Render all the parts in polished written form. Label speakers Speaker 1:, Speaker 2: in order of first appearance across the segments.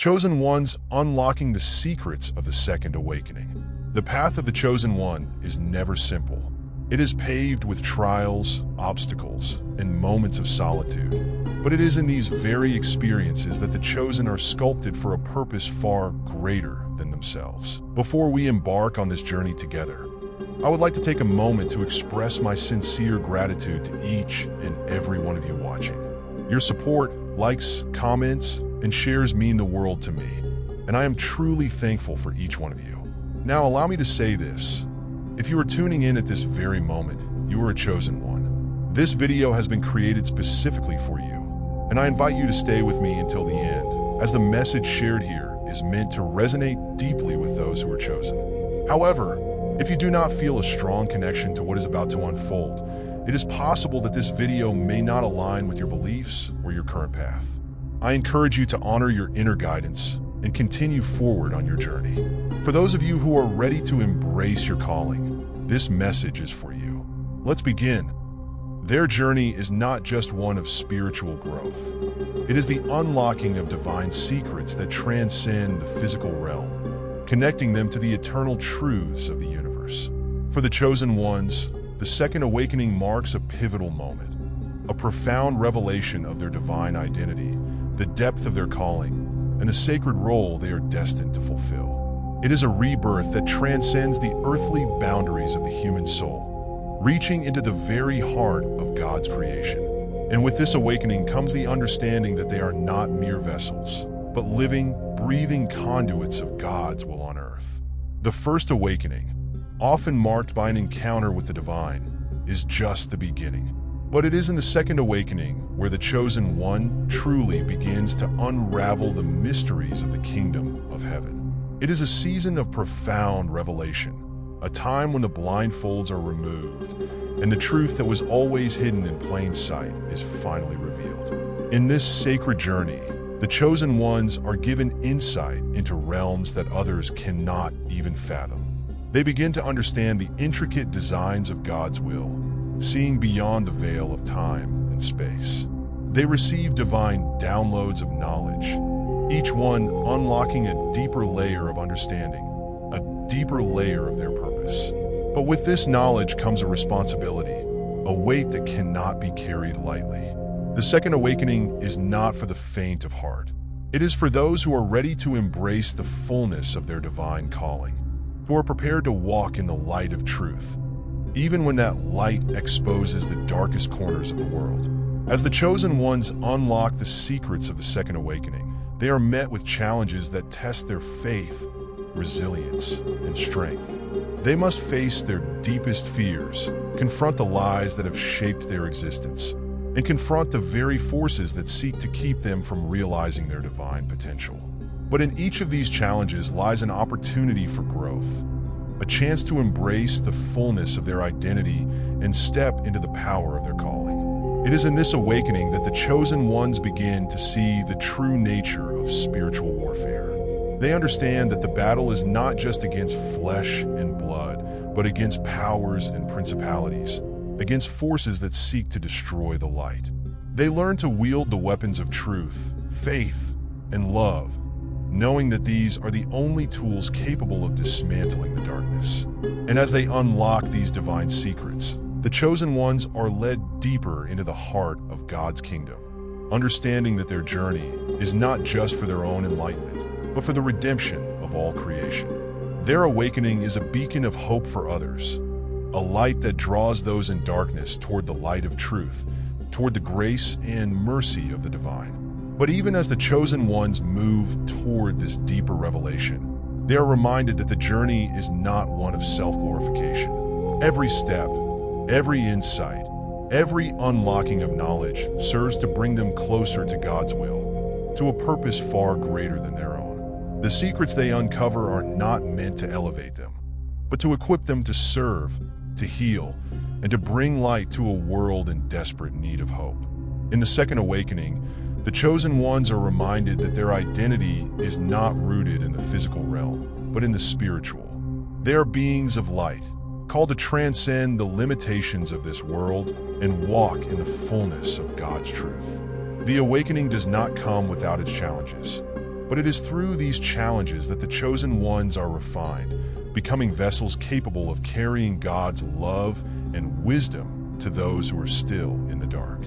Speaker 1: Chosen ones unlocking the secrets of the Second Awakening. The path of the Chosen One is never simple. It is paved with trials, obstacles, and moments of solitude. But it is in these very experiences that the Chosen are sculpted for a purpose far greater than themselves. Before we embark on this journey together, I would like to take a moment to express my sincere gratitude to each and every one of you watching. Your support, likes, comments, and shares mean the world to me, and I am truly thankful for each one of you. Now, allow me to say this. If you are tuning in at this very moment, you are a chosen one. This video has been created specifically for you, and I invite you to stay with me until the end, as the message shared here is meant to resonate deeply with those who are chosen. However, if you do not feel a strong connection to what is about to unfold, it is possible that this video may not align with your beliefs or your current path. I encourage you to honor your inner guidance and continue forward on your journey. For those of you who are ready to embrace your calling, this message is for you. Let's begin. Their journey is not just one of spiritual growth. It is the unlocking of divine secrets that transcend the physical realm, connecting them to the eternal truths of the universe. For the chosen ones, the Second Awakening marks a pivotal moment, a profound revelation of their divine identity, the depth of their calling, and the sacred role they are destined to fulfill. It is a rebirth that transcends the earthly boundaries of the human soul, reaching into the very heart of God's creation. And with this awakening comes the understanding that they are not mere vessels, but living, breathing conduits of God's will on earth. The First Awakening, often marked by an encounter with the divine, is just the beginning. But it is in the Second Awakening where the Chosen One truly begins to unravel the mysteries of the kingdom of heaven. It is a season of profound revelation, a time when the blindfolds are removed, and the truth that was always hidden in plain sight is finally revealed. In this sacred journey, the Chosen Ones are given insight into realms that others cannot even fathom. They begin to understand the intricate designs of God's will, seeing beyond the veil of time and space. They receive divine downloads of knowledge, each one unlocking a deeper layer of understanding, a deeper layer of their purpose. But with this knowledge comes a responsibility, a weight that cannot be carried lightly. The Second Awakening is not for the faint of heart. It is for those who are ready to embrace the fullness of their divine calling, who are prepared to walk in the light of truth, even when that light exposes the darkest corners of the world. As the Chosen Ones unlock the secrets of the Second Awakening, they are met with challenges that test their faith, resilience, and strength. They must face their deepest fears, confront the lies that have shaped their existence, and confront the very forces that seek to keep them from realizing their divine potential. But in each of these challenges lies an opportunity for growth, a chance to embrace the fullness of their identity and step into the power of their calling. It is in this awakening that the Chosen Ones begin to see the true nature of spiritual warfare. They understand that the battle is not just against flesh and blood, but against powers and principalities, against forces that seek to destroy the light. They learn to wield the weapons of truth, faith, and love, knowing that these are the only tools capable of dismantling the darkness. And as they unlock these divine secrets, the Chosen Ones are led deeper into the heart of God's kingdom, understanding that their journey is not just for their own enlightenment, but for the redemption of all creation. Their awakening is a beacon of hope for others, a light that draws those in darkness toward the light of truth, toward the grace and mercy of the divine. But even as the Chosen Ones move toward this deeper revelation, they are reminded that the journey is not one of self-glorification. Every step, every insight, every unlocking of knowledge serves to bring them closer to God's will, to a purpose far greater than their own. The secrets they uncover are not meant to elevate them, but to equip them to serve, to heal, and to bring light to a world in desperate need of hope. In the Second Awakening, the Chosen Ones are reminded that their identity is not rooted in the physical realm, but in the spiritual. They are beings of light, called to transcend the limitations of this world and walk in the fullness of God's truth. The awakening does not come without its challenges. But it is through these challenges that the chosen ones are refined, becoming vessels capable of carrying God's love and wisdom to those who are still in the dark.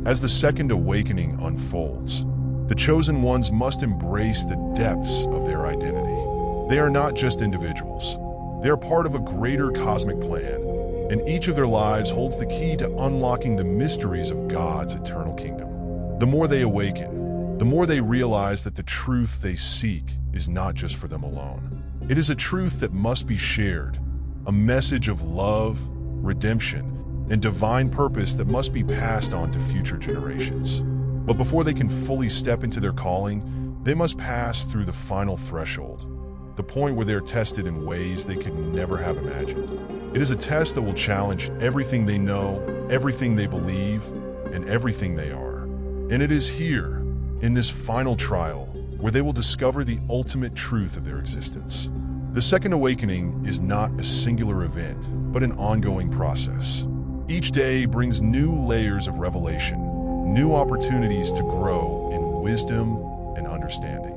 Speaker 1: As the second awakening unfolds, the chosen ones must embrace the depths of their identity. They are not just individuals. They are part of a greater cosmic plan, and each of their lives holds the key to unlocking the mysteries of God's eternal kingdom. The more they awaken, the more they realize that the truth they seek is not just for them alone. It is a truth that must be shared, a message of love, redemption, and divine purpose that must be passed on to future generations. But before they can fully step into their calling, they must pass through the final threshold, the point where they are tested in ways they could never have imagined. It is a test that will challenge everything they know, everything they believe, and everything they are. And it is here, in this final trial, where they will discover the ultimate truth of their existence. The second awakening is not a singular event, but an ongoing process. Each day brings new layers of revelation, new opportunities to grow in wisdom and understanding.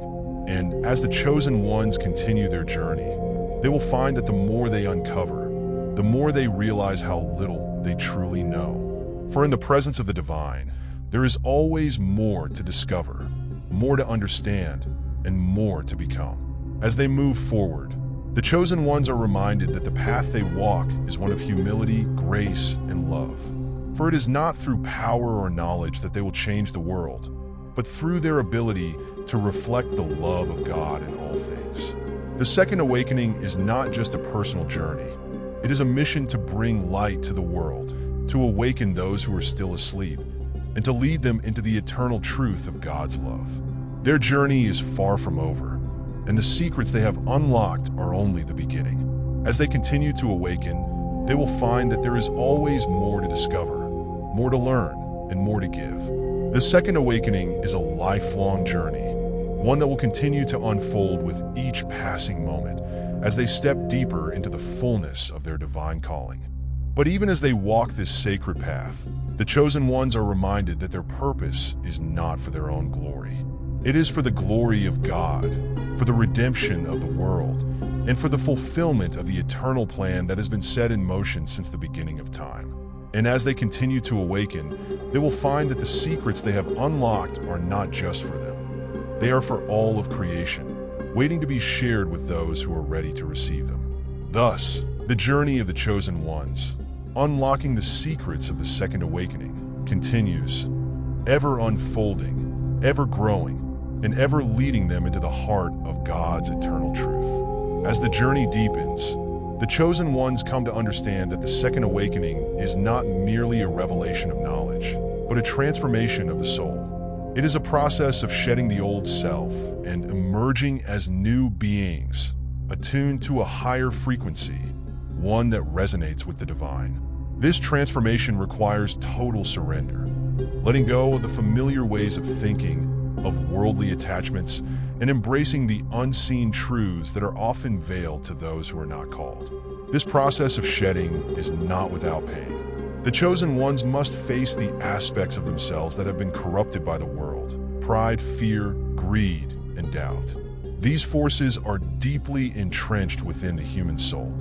Speaker 1: And as the chosen ones continue their journey, they will find that the more they uncover, the more they realize how little they truly know. For in the presence of the divine, there is always more to discover, more to understand, and more to become. As they move forward, the chosen ones are reminded that the path they walk is one of humility, grace, and love. For it is not through power or knowledge that they will change the world, but through their ability to reflect the love of God in all things. The second awakening is not just a personal journey. It is a mission to bring light to the world, to awaken those who are still asleep, and to lead them into the eternal truth of God's love. Their journey is far from over, and the secrets they have unlocked are only the beginning. As they continue to awaken, they will find that there is always more to discover, more to learn, and more to give. The second awakening is a lifelong journey, one that will continue to unfold with each passing moment as they step deeper into the fullness of their divine calling. But even as they walk this sacred path, the chosen ones are reminded that their purpose is not for their own glory. It is for the glory of God, for the redemption of the world, and for the fulfillment of the eternal plan that has been set in motion since the beginning of time. And as they continue to awaken, they will find that the secrets they have unlocked are not just for them. They are for all of creation, waiting to be shared with those who are ready to receive them. Thus, the journey of the chosen ones, unlocking the secrets of the second awakening, continues, ever unfolding, ever growing, and ever leading them into the heart of God's eternal truth. As the journey deepens, the chosen ones come to understand that the second awakening is not merely a revelation of knowledge, but a transformation of the soul. It is a process of shedding the old self and emerging as new beings, attuned to a higher frequency, one that resonates with the divine. This transformation requires total surrender, letting go of the familiar ways of thinking, of worldly attachments, and embracing the unseen truths that are often veiled to those who are not called. This process of shedding is not without pain. The chosen ones must face the aspects of themselves that have been corrupted by the world: pride, fear, greed, and doubt. These forces are deeply entrenched within the human soul,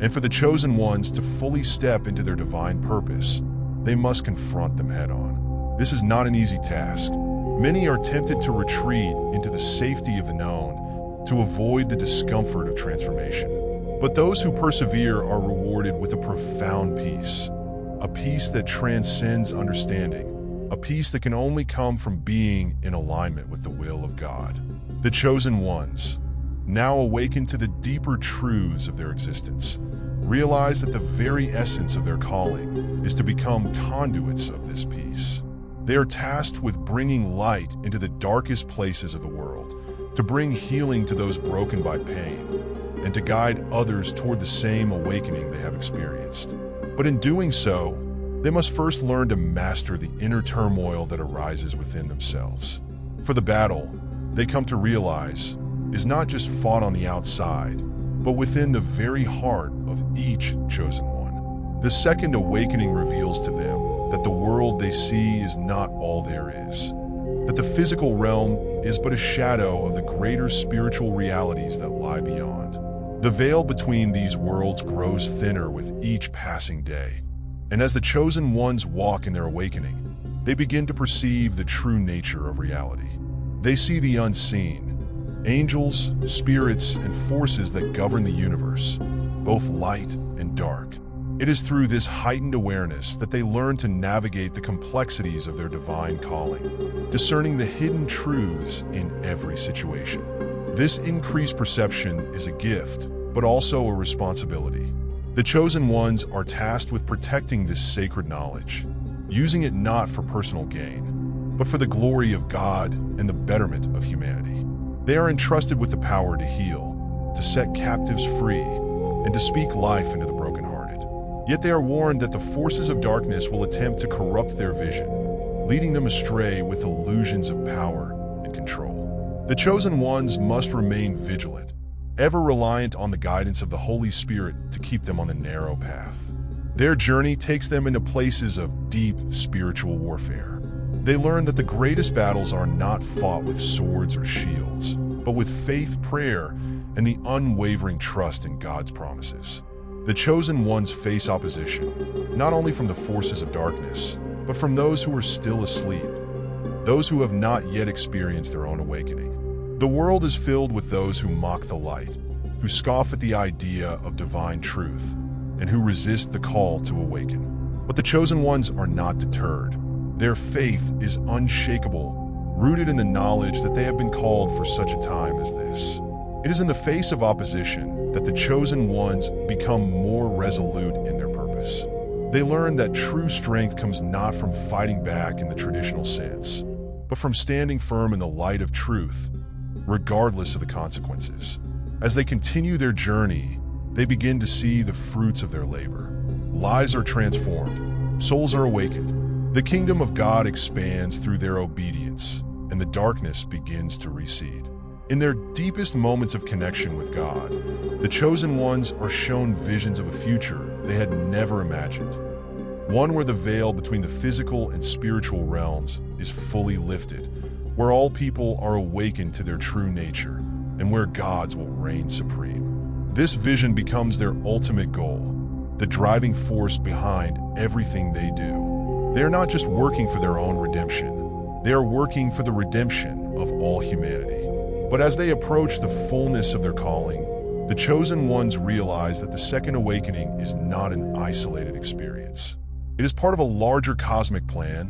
Speaker 1: and for the chosen ones to fully step into their divine purpose, they must confront them head-on. This is not an easy task. Many are tempted to retreat into the safety of the known, to avoid the discomfort of transformation. But those who persevere are rewarded with a profound peace, a peace that transcends understanding, a peace that can only come from being in alignment with the will of God. The chosen ones, now awakened to the deeper truths of their existence, realize that the very essence of their calling is to become conduits of this peace. They are tasked with bringing light into the darkest places of the world, to bring healing to those broken by pain, and to guide others toward the same awakening they have experienced. But in doing so, they must first learn to master the inner turmoil that arises within themselves. For the battle, they come to realize, is not just fought on the outside, but within the very heart of each chosen one. The second awakening reveals to them that the world they see is not all there is. that the physical realm is but a shadow of the greater spiritual realities that lie beyond. The veil between these worlds grows thinner with each passing day, and as the chosen ones walk in their awakening, they begin to perceive the true nature of reality. They see the unseen, angels, spirits, and forces that govern the universe, both light and dark. It is through this heightened awareness that they learn to navigate the complexities of their divine calling, discerning the hidden truths in every situation. This increased perception is a gift, but also a responsibility. The chosen ones are tasked with protecting this sacred knowledge, using it not for personal gain, but for the glory of God and the betterment of humanity. They are entrusted with the power to heal, to set captives free, and to speak life into the brokenhearted. Yet they are warned that the forces of darkness will attempt to corrupt their vision, leading them astray with illusions of power and control. The chosen ones must remain vigilant, ever reliant on the guidance of the Holy Spirit to keep them on the narrow path. Their journey takes them into places of deep spiritual warfare. They learn that the greatest battles are not fought with swords or shields, but with faith, prayer, and the unwavering trust in God's promises. The chosen ones face opposition, not only from the forces of darkness, but from those who are still asleep, those who have not yet experienced their own awakening. The world is filled with those who mock the light, who scoff at the idea of divine truth, and who resist the call to awaken. But the chosen ones are not deterred. Their faith is unshakable, rooted in the knowledge that they have been called for such a time as this. It is in the face of opposition that the chosen ones become more resolute in their purpose. They learn that true strength comes not from fighting back in the traditional sense, but from standing firm in the light of truth, regardless of the consequences. As they continue their journey, they begin to see the fruits of their labor. Lives are transformed, souls are awakened, the kingdom of God expands through their obedience, and the darkness begins to recede. In their deepest moments of connection with God, the chosen ones are shown visions of a future they had never imagined. One where the veil between the physical and spiritual realms is fully lifted, where all people are awakened to their true nature, and where God's will reign supreme. This vision becomes their ultimate goal, the driving force behind everything they do. They are not just working for their own redemption, they are working for the redemption of all humanity. But as they approach the fullness of their calling, the chosen ones realize that the second awakening is not an isolated experience. It is part of a larger cosmic plan,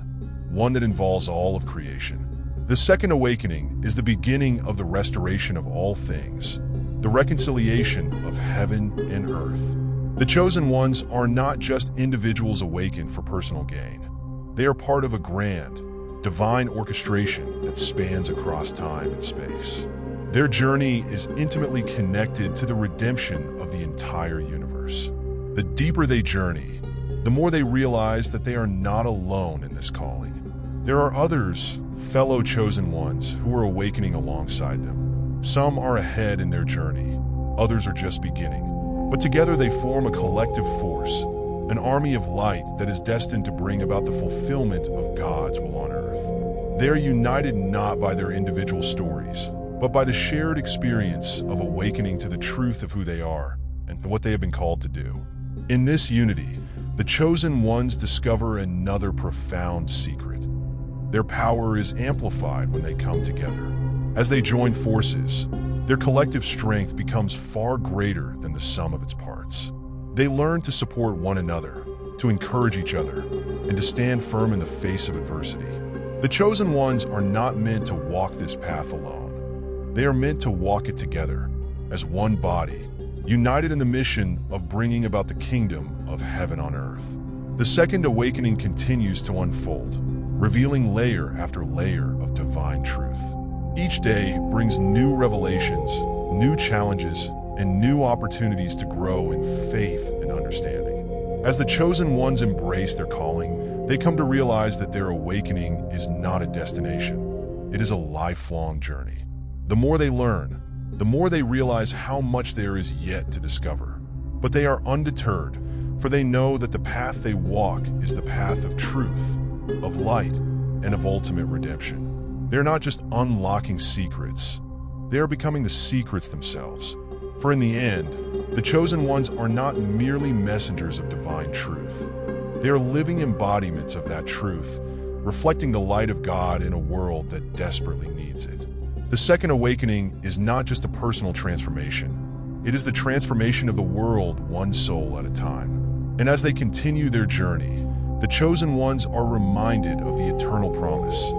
Speaker 1: one that involves all of creation. The second awakening is the beginning of the restoration of all things, the reconciliation of heaven and earth. The chosen ones are not just individuals awakened for personal gain. They are part of a grand, divine orchestration that spans across time and space. Their journey is intimately connected to the redemption of the entire universe. The deeper they journey, the more they realize that they are not alone in this calling. There are others, fellow chosen ones, who are awakening alongside them. Some are ahead in their journey, others are just beginning. But together they form a collective force, an army of light that is destined to bring about the fulfillment of God's will on earth. They are united not by their individual stories, but by the shared experience of awakening to the truth of who they are and what they have been called to do. In this unity, the chosen ones discover another profound secret. Their power is amplified when they come together. As they join forces, their collective strength becomes far greater than the sum of its parts. They learn to support one another, to encourage each other, and to stand firm in the face of adversity. The chosen ones are not meant to walk this path alone. They are meant to walk it together, as one body, united in the mission of bringing about the kingdom of heaven on earth. The second awakening continues to unfold, revealing layer after layer of divine truth. Each day brings new revelations, new challenges, and new opportunities to grow in faith and understanding. As the chosen ones embrace their calling, they come to realize that their awakening is not a destination. It is a lifelong journey. The more they learn, the more they realize how much there is yet to discover. But they are undeterred, for they know that the path they walk is the path of truth, of light, and of ultimate redemption. They're not just unlocking secrets, they are becoming the secrets themselves. For in the end, the chosen ones are not merely messengers of divine truth. They are living embodiments of that truth, reflecting the light of God in a world that desperately needs it. The second awakening is not just a personal transformation. It is the transformation of the world one soul at a time. And as they continue their journey, the chosen ones are reminded of the eternal promise.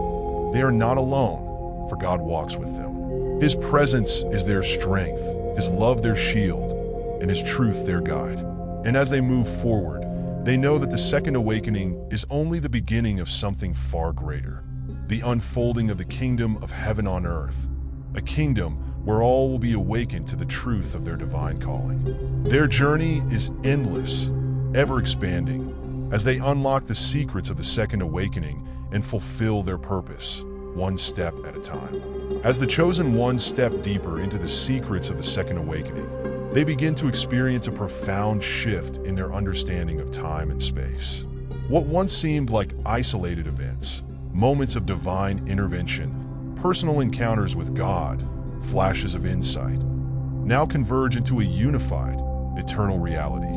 Speaker 1: They are not alone, for God walks with them. His presence is their strength, His love their shield, and His truth their guide. And as they move forward, they know that the second awakening is only the beginning of something far greater, the unfolding of the kingdom of heaven on earth, a kingdom where all will be awakened to the truth of their divine calling. Their journey is endless, ever expanding, as they unlock the secrets of the second awakening and fulfill their purpose, one step at a time. As the chosen ones step deeper into the secrets of the second awakening, they begin to experience a profound shift in their understanding of time and space. What once seemed like isolated events, moments of divine intervention, personal encounters with God, flashes of insight, now converge into a unified, eternal reality.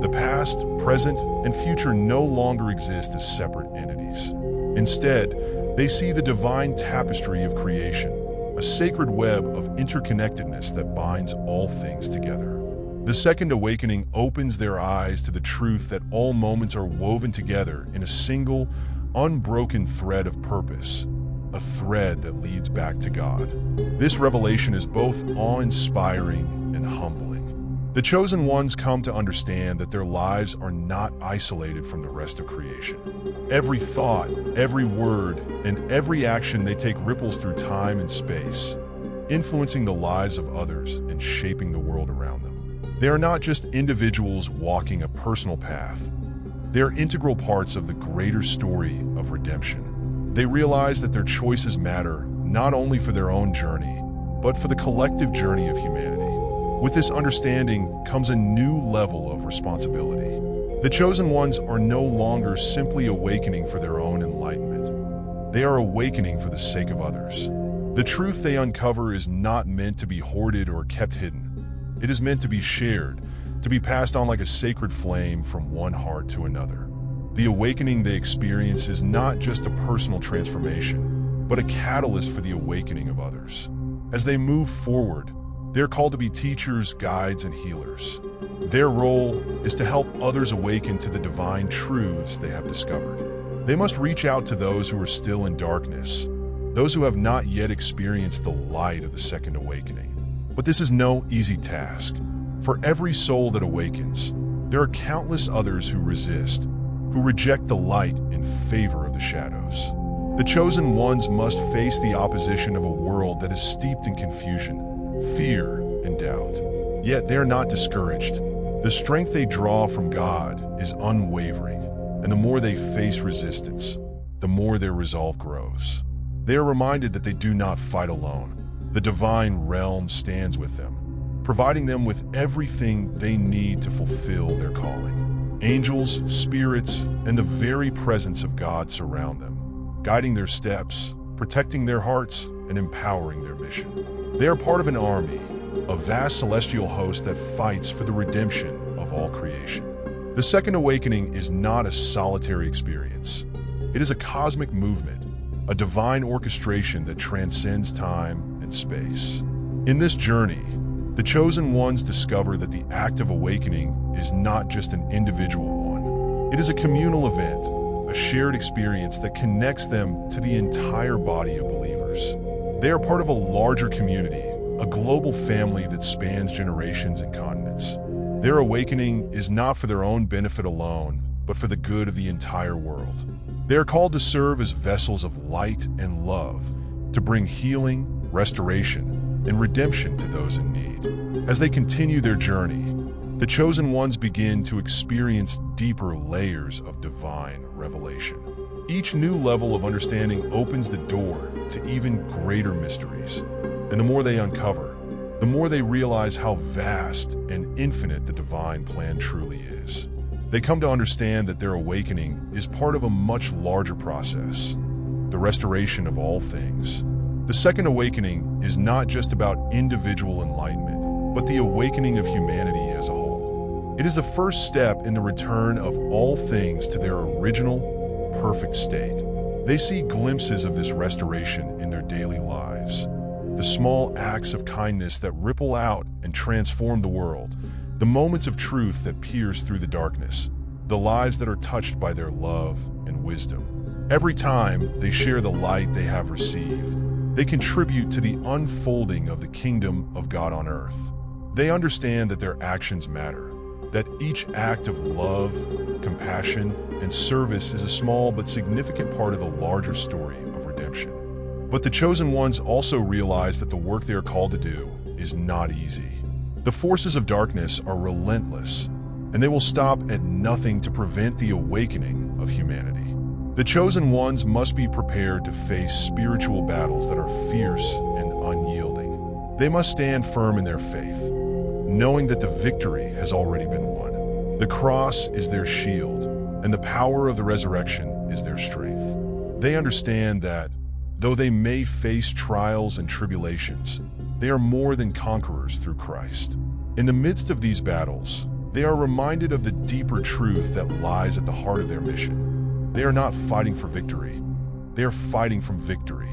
Speaker 1: The past, present, and future no longer exist as separate entities. Instead, they see the divine tapestry of creation, a sacred web of interconnectedness that binds all things together. The second awakening opens their eyes to the truth that all moments are woven together in a single, unbroken thread of purpose, a thread that leads back to God. This revelation is both awe-inspiring and humbling. The chosen ones come to understand that their lives are not isolated from the rest of creation. Every thought, every word, and every action they take ripples through time and space, influencing the lives of others and shaping the world around them. They are not just individuals walking a personal path. They are integral parts of the greater story of redemption. They realize that their choices matter not only for their own journey, but for the collective journey of humanity. With this understanding comes a new level of responsibility. The chosen ones are no longer simply awakening for their own enlightenment. They are awakening for the sake of others. The truth they uncover is not meant to be hoarded or kept hidden. It is meant to be shared, to be passed on like a sacred flame from one heart to another. The awakening they experience is not just a personal transformation, but a catalyst for the awakening of others. As they move forward, they're called to be teachers, guides, and healers. Their role is to help others awaken to the divine truths they have discovered. They must reach out to those who are still in darkness, those who have not yet experienced the light of the second awakening. But this is no easy task. For every soul that awakens, there are countless others who resist, who reject the light in favor of the shadows. The chosen ones must face the opposition of a world that is steeped in confusion, fear, and doubt. Yet they are not discouraged. The strength they draw from God is unwavering, and the more they face resistance, the more their resolve grows. They are reminded that they do not fight alone. The divine realm stands with them, providing them with everything they need to fulfill their calling. Angels, spirits, and the very presence of God surround them, guiding their steps, protecting their hearts, and empowering their mission. They are part of an army, a vast celestial host that fights for the redemption of all creation. The second awakening is not a solitary experience. It is a cosmic movement, a divine orchestration that transcends time and space. In this journey, the chosen ones discover that the act of awakening is not just an individual one. It is a communal event, a shared experience that connects them to the entire body of believers. They are part of a larger community, a global family that spans generations and continents. Their awakening is not for their own benefit alone, but for the good of the entire world. They are called to serve as vessels of light and love, to bring healing, restoration, and redemption to those in need. As they continue their journey, the chosen ones begin to experience deeper layers of divine revelation. Each new level of understanding opens the door to even greater mysteries. And the more they uncover, the more they realize how vast and infinite the divine plan truly is. They come to understand that their awakening is part of a much larger process, the restoration of all things. The Second Awakening is not just about individual enlightenment, but the awakening of humanity as a whole. It is the first step in the return of all things to their original, perfect state. They see glimpses of this restoration in their daily lives. The small acts of kindness that ripple out and transform the world, the moments of truth that pierce through the darkness, the lives that are touched by their love and wisdom. Every time they share the light they have received, they contribute to the unfolding of the kingdom of God on earth. They understand that their actions matter, that each act of love, compassion, and service is a small but significant part of the larger story of redemption. But the chosen ones also realize that the work they are called to do is not easy. The forces of darkness are relentless, and they will stop at nothing to prevent the awakening of humanity. The chosen ones must be prepared to face spiritual battles that are fierce and unyielding. They must stand firm in their faith, knowing that the victory has already been won. The cross is their shield, and the power of the resurrection is their strength. They understand that, though they may face trials and tribulations, they are more than conquerors through Christ. In the midst of these battles, they are reminded of the deeper truth that lies at the heart of their mission. They are not fighting for victory. They are fighting from victory.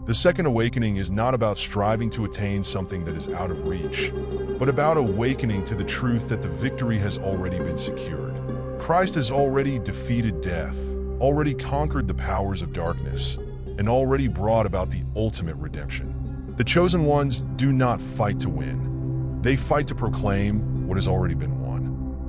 Speaker 1: The Second Awakening is not about striving to attain something that is out of reach, but about awakening to the truth that the victory has already been secured. Christ has already defeated death, already conquered the powers of darkness, and already brought about the ultimate redemption. The chosen ones do not fight to win. They fight to proclaim what has already been won.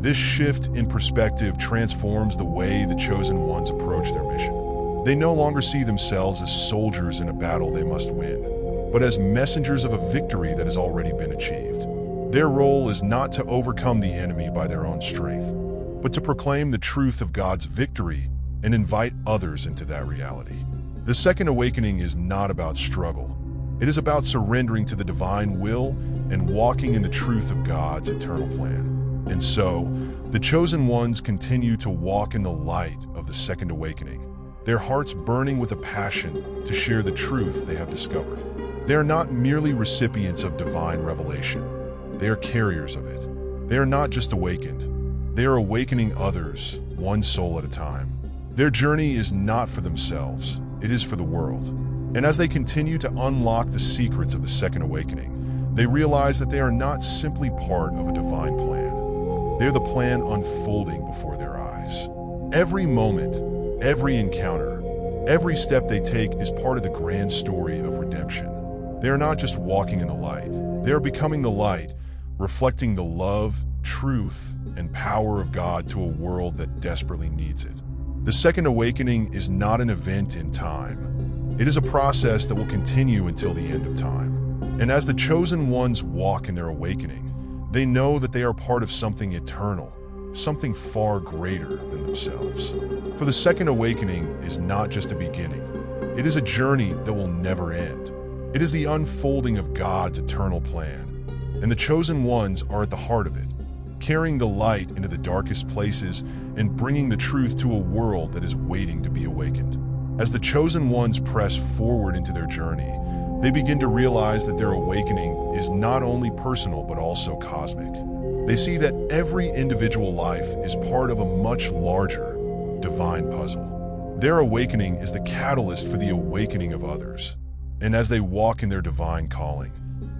Speaker 1: This shift in perspective transforms the way the chosen ones approach their mission. They no longer see themselves as soldiers in a battle they must win, but as messengers of a victory that has already been achieved. Their role is not to overcome the enemy by their own strength, but to proclaim the truth of God's victory and invite others into that reality. The Second Awakening is not about struggle. It is about surrendering to the divine will and walking in the truth of God's eternal plan. And so, the chosen ones continue to walk in the light of the Second Awakening, their hearts burning with a passion to share the truth they have discovered. They are not merely recipients of divine revelation. They are carriers of it. They are not just awakened. They are awakening others, one soul at a time. Their journey is not for themselves. It is for the world. And as they continue to unlock the secrets of the Second Awakening, they realize that they are not simply part of a divine plan. They are the plan unfolding before their eyes. Every moment, every encounter, every step they take is part of the grand story of redemption. They are not just walking in the light. They are becoming the light, reflecting the love, truth, and power of God to a world that desperately needs it. The Second Awakening is not an event in time. It is a process that will continue until the end of time. And as the chosen ones walk in their awakening, they know that they are part of something eternal, something far greater than themselves. For the Second Awakening is not just a beginning. It is a journey that will never end. It is the unfolding of God's eternal plan. And the chosen ones are at the heart of it, carrying the light into the darkest places and bringing the truth to a world that is waiting to be awakened. As the chosen ones press forward into their journey, they begin to realize that their awakening is not only personal but also cosmic. They see that every individual life is part of a much larger, divine puzzle. Their awakening is the catalyst for the awakening of others. And as they walk in their divine calling,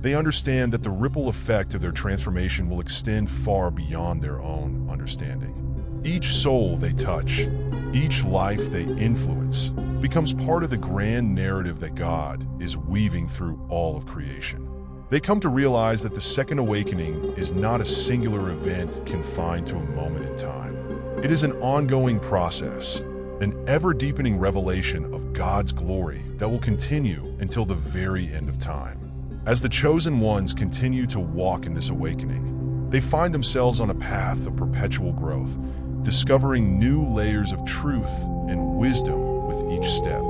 Speaker 1: they understand that the ripple effect of their transformation will extend far beyond their own understanding. Each soul they touch, each life they influence, becomes part of the grand narrative that God is weaving through all of creation. They come to realize that the Second Awakening is not a singular event confined to a moment in time. It is an ongoing process, an ever-deepening revelation of God's glory that will continue until the very end of time. As the chosen ones continue to walk in this awakening, they find themselves on a path of perpetual growth, discovering new layers of truth and wisdom with each step.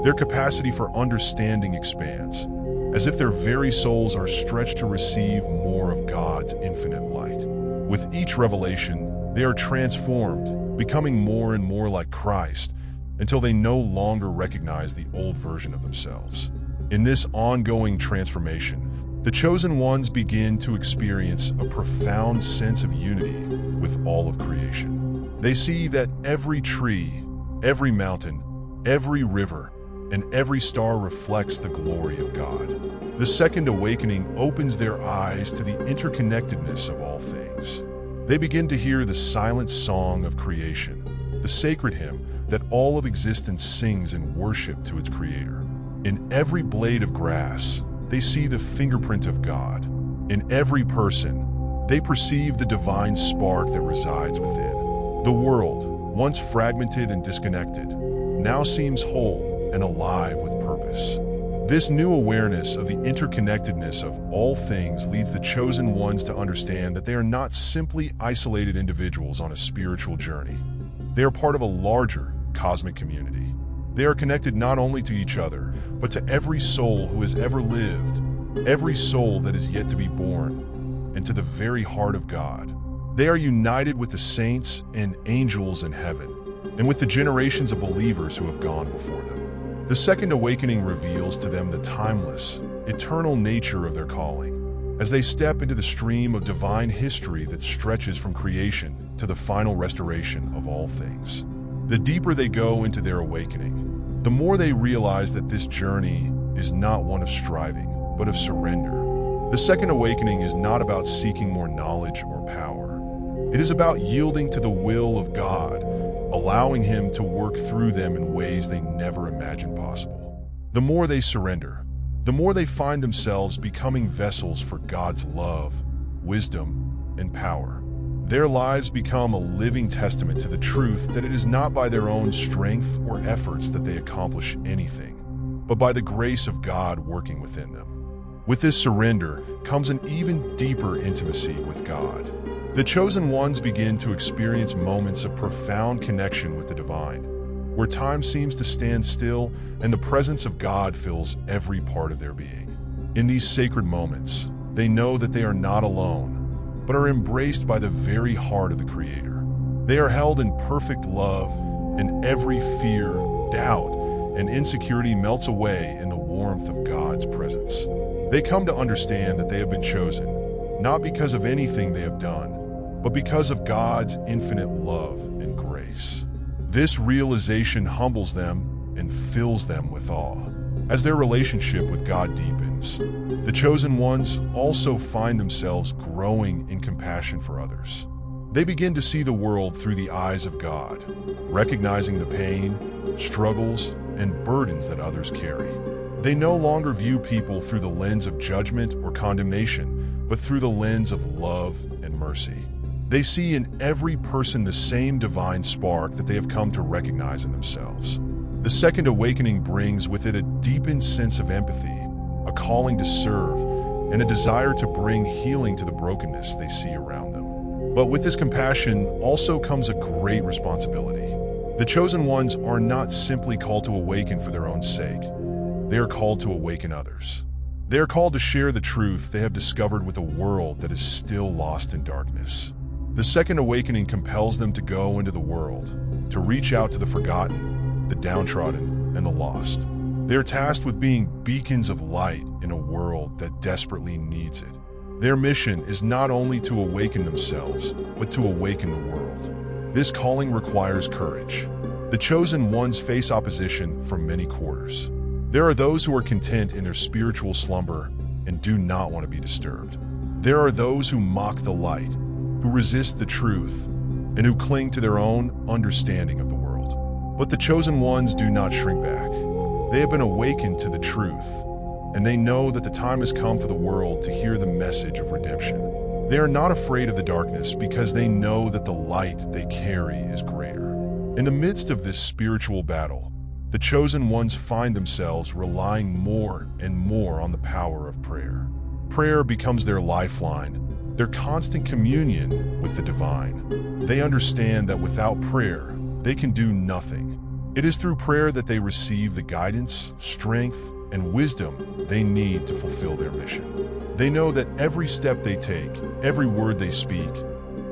Speaker 1: Their capacity for understanding expands, as if their very souls are stretched to receive more of God's infinite light. With each revelation, they are transformed, becoming more and more like Christ, until they no longer recognize the old version of themselves. In this ongoing transformation, the chosen ones begin to experience a profound sense of unity with all of creation. They see that every tree, every mountain, every river, and every star reflects the glory of God. The second awakening opens their eyes to the interconnectedness of all things. They begin to hear the silent song of creation, the sacred hymn that all of existence sings in worship to its creator. In every blade of grass, they see the fingerprint of God. In every person, they perceive the divine spark that resides within. The world, once fragmented and disconnected, now seems whole and alive with purpose. This new awareness of the interconnectedness of all things leads the chosen ones to understand that they are not simply isolated individuals on a spiritual journey. They are part of a larger cosmic community. They are connected not only to each other, but to every soul who has ever lived, every soul that is yet to be born, and to the very heart of God. They are united with the saints and angels in heaven, and with the generations of believers who have gone before them. The second awakening reveals to them the timeless, eternal nature of their calling, as they step into the stream of divine history that stretches from creation to the final restoration of all things. The deeper they go into their awakening, the more they realize that this journey is not one of striving, but of surrender. The second awakening is not about seeking more knowledge or power. It is about yielding to the will of God, allowing Him to work through them in ways they never imagined possible. The more they surrender, the more they find themselves becoming vessels for God's love, wisdom, and power. Their lives become a living testament to the truth that it is not by their own strength or efforts that they accomplish anything, but by the grace of God working within them. With this surrender comes an even deeper intimacy with God. The chosen ones begin to experience moments of profound connection with the divine, where time seems to stand still and the presence of God fills every part of their being. In these sacred moments, they know that they are not alone, but are embraced by the very heart of the Creator. They are held in perfect love, and every fear, doubt, and insecurity melts away in the warmth of God's presence. They come to understand that they have been chosen, not because of anything they have done, but because of God's infinite love and grace. This realization humbles them and fills them with awe. As their relationship with God deepens, the chosen ones also find themselves growing in compassion for others. They begin to see the world through the eyes of God, recognizing the pain, struggles, and burdens that others carry. They no longer view people through the lens of judgment or condemnation, but through the lens of love and mercy. They see in every person the same divine spark that they have come to recognize in themselves. The second awakening brings with it a deepened sense of empathy, a calling to serve, and a desire to bring healing to the brokenness they see around them. But with this compassion also comes a great responsibility. The chosen ones are not simply called to awaken for their own sake. They are called to awaken others. They are called to share the truth they have discovered with a world that is still lost in darkness. The second awakening compels them to go into the world, to reach out to the forgotten, the downtrodden, and the lost. They are tasked with being beacons of light in a world that desperately needs it. Their mission is not only to awaken themselves, but to awaken the world. This calling requires courage. The chosen ones face opposition from many quarters. There are those who are content in their spiritual slumber and do not want to be disturbed. There are those who mock the light, who resist the truth, and who cling to their own understanding of the world. But the chosen ones do not shrink back. They have been awakened to the truth, and they know that the time has come for the world to hear the message of redemption. They are not afraid of the darkness because they know that the light they carry is greater. In the midst of this spiritual battle, the chosen ones find themselves relying more and more on the power of prayer. Prayer becomes their lifeline, their constant communion with the divine. They understand that without prayer, they can do nothing. It is through prayer that they receive the guidance, strength, and wisdom they need to fulfill their mission. They know that every step they take, every word they speak,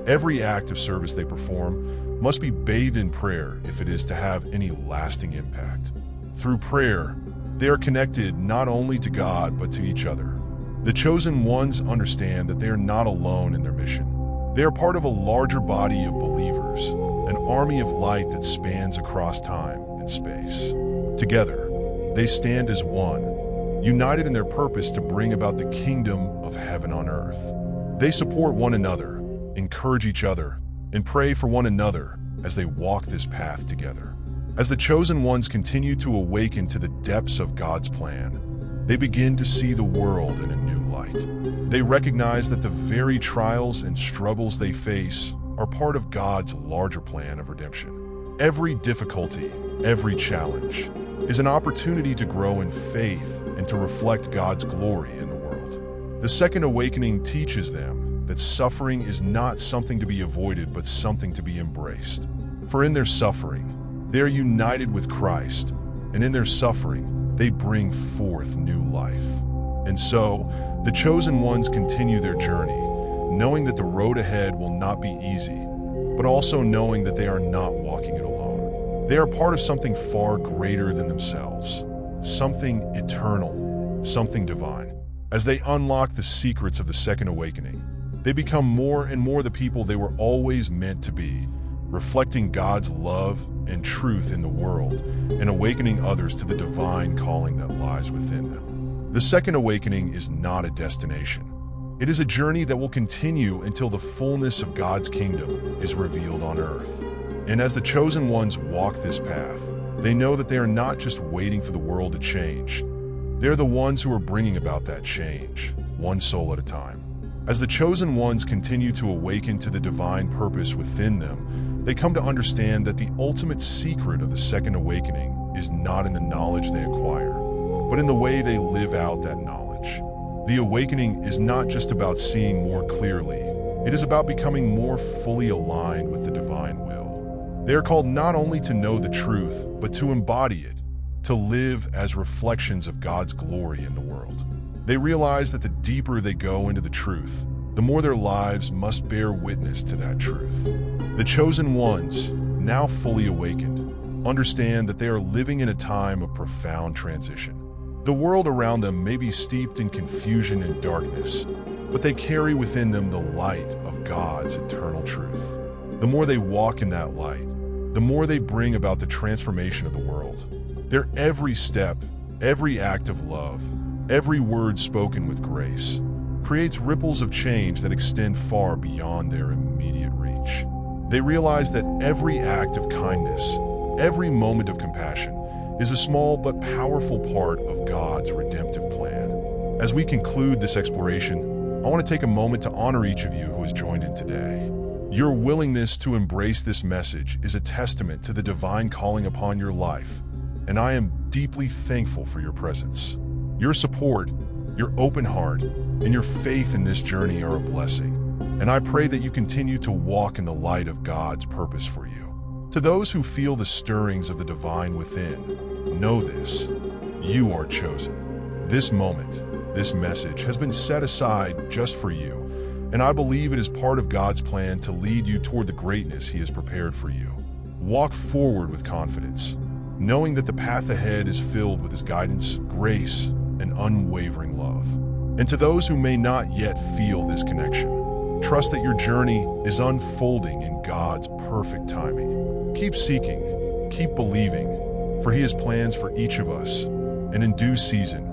Speaker 1: every act of service they perform must be bathed in prayer if it is to have any lasting impact. Through prayer, they are connected not only to God but to each other. The chosen ones understand that they are not alone in their mission. They are part of a larger body of believers, an army of light that spans across time and space. Together, they stand as one, united in their purpose to bring about the kingdom of heaven on earth. They support one another, encourage each other, and pray for one another as they walk this path together. As the chosen ones continue to awaken to the depths of God's plan, they begin to see the world in a new light. They recognize that the very trials and struggles they face are part of God's larger plan of redemption. Every difficulty, every challenge, is an opportunity to grow in faith and to reflect God's glory in the world. The second awakening teaches them that suffering is not something to be avoided but something to be embraced. For in their suffering, they are united with Christ, and in their suffering, they bring forth new life. And so, the chosen ones continue their journey, knowing that the road ahead will not be easy, but also knowing that they are not walking it alone. They are part of something far greater than themselves, something eternal, something divine. As they unlock the secrets of the second awakening, they become more and more the people they were always meant to be, reflecting God's love and truth in the world and awakening others to the divine calling that lies within them. The second awakening is not a destination. It is a journey that will continue until the fullness of God's kingdom is revealed on earth. And as the chosen ones walk this path, they know that they are not just waiting for the world to change. They're the ones who are bringing about that change, one soul at a time. As the chosen ones continue to awaken to the divine purpose within them, they come to understand that the ultimate secret of the second awakening is not in the knowledge they acquire, but in the way they live out that knowledge. The awakening is not just about seeing more clearly, it is about becoming more fully aligned with the divine will. They are called not only to know the truth, but to embody it, to live as reflections of God's glory in the world. They realize that the deeper they go into the truth, the more their lives must bear witness to that truth. The chosen ones, now fully awakened, understand that they are living in a time of profound transition. The world around them may be steeped in confusion and darkness, but they carry within them the light of God's eternal truth. The more they walk in that light, the more they bring about the transformation of the world. Their every step, every act of love, every word spoken with grace creates ripples of change that extend far beyond their immediate reach. They realize that every act of kindness, every moment of compassion, is a small but powerful part of God's redemptive plan. As we conclude this exploration, I want to take a moment to honor each of you who has joined in today. Your willingness to embrace this message is a testament to the divine calling upon your life, and I am deeply thankful for your presence. Your support, your open heart, and your faith in this journey are a blessing, and I pray that you continue to walk in the light of God's purpose for you. To those who feel the stirrings of the divine within, know this: you are chosen. This moment, this message has been set aside just for you, and I believe it is part of God's plan to lead you toward the greatness He has prepared for you. Walk forward with confidence, knowing that the path ahead is filled with His guidance, grace, and unwavering love. And to those who may not yet feel this connection, trust that your journey is unfolding in God's perfect timing. Keep seeking, keep believing, for He has plans for each of us, and in due season,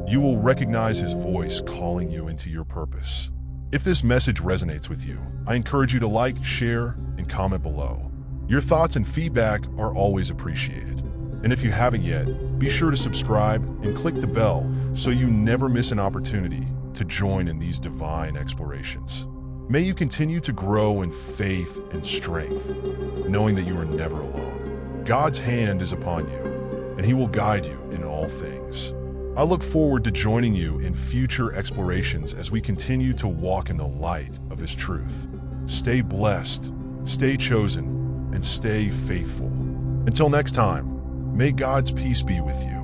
Speaker 1: you will recognize His voice calling you into your purpose. If this message resonates with you, I encourage you to like, share, and comment below. Your thoughts and feedback are always appreciated. And if you haven't yet, be sure to subscribe and click the bell so you never miss an opportunity to join in these divine explorations. May you continue to grow in faith and strength, knowing that you are never alone. God's hand is upon you, and He will guide you in all things. I look forward to joining you in future explorations as we continue to walk in the light of His truth. Stay blessed, stay chosen, and stay faithful. Until next time, may God's peace be with you.